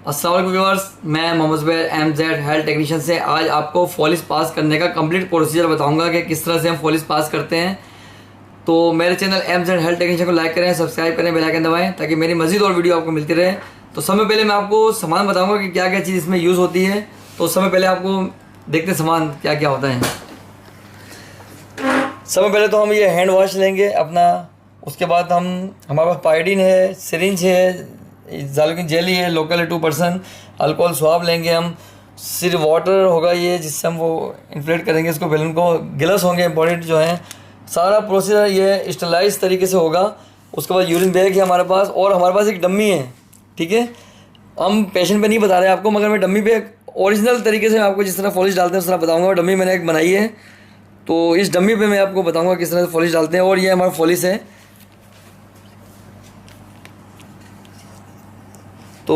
अस्सलाम वालेकुम व्यूअर्स, मैं Mohammad Zubair MZ health technician से आज आपको फॉलिस पास करने का कंप्लीट प्रोसीजर बताऊंगा कि किस तरह से हम फॉलिस पास करते हैं। तो मेरे चैनल MZ हेल्थ टेक्नीशियन को लाइक करें, सब्सक्राइब करें, बेल आइकन दबाएं ताकि मेरी मज़ीद और वीडियो आपको मिलती रहे। तो समय पहले मैं आपको सामान बताऊँगा कि क्या क्या चीज़ इसमें यूज़ होती है। तो समय पहले आपको देखते हैं सामान क्या क्या होता है। सबसे पहले तो हम ये हैंड वॉश लेंगे अपना, उसके बाद हमारे पास पायोडीन है, सिरिंज है, ज़ाइलोकिन जेली है, लोकल है 2%, अल्कोहल स्वाब लेंगे हम, सिर्फ वाटर होगा ये जिससे हम वो इन्फ्लेट करेंगे इसको बैलून को, गिलास होंगे इंपॉर्टेंट जो हैं। सारा प्रोसीजर ये स्टरलाइज तरीके से होगा। उसके बाद यूरिन बैग है हमारे पास और हमारे पास एक डम्मी है, ठीक है। हम पेशेंट पे नहीं बता रहे आपको, मगर मैं डम्मी पे ओरिजिनल तरीके से आपको जिस तरह फॉलिश डालते हैं उस तरह बताऊँगा। डम्मी मैंने एक बनाई है, तो इस डम्मी पे मैं आपको बताऊँगा किस तरह से फॉलिश डालते हैं। और ये हमारा फॉलिश है। तो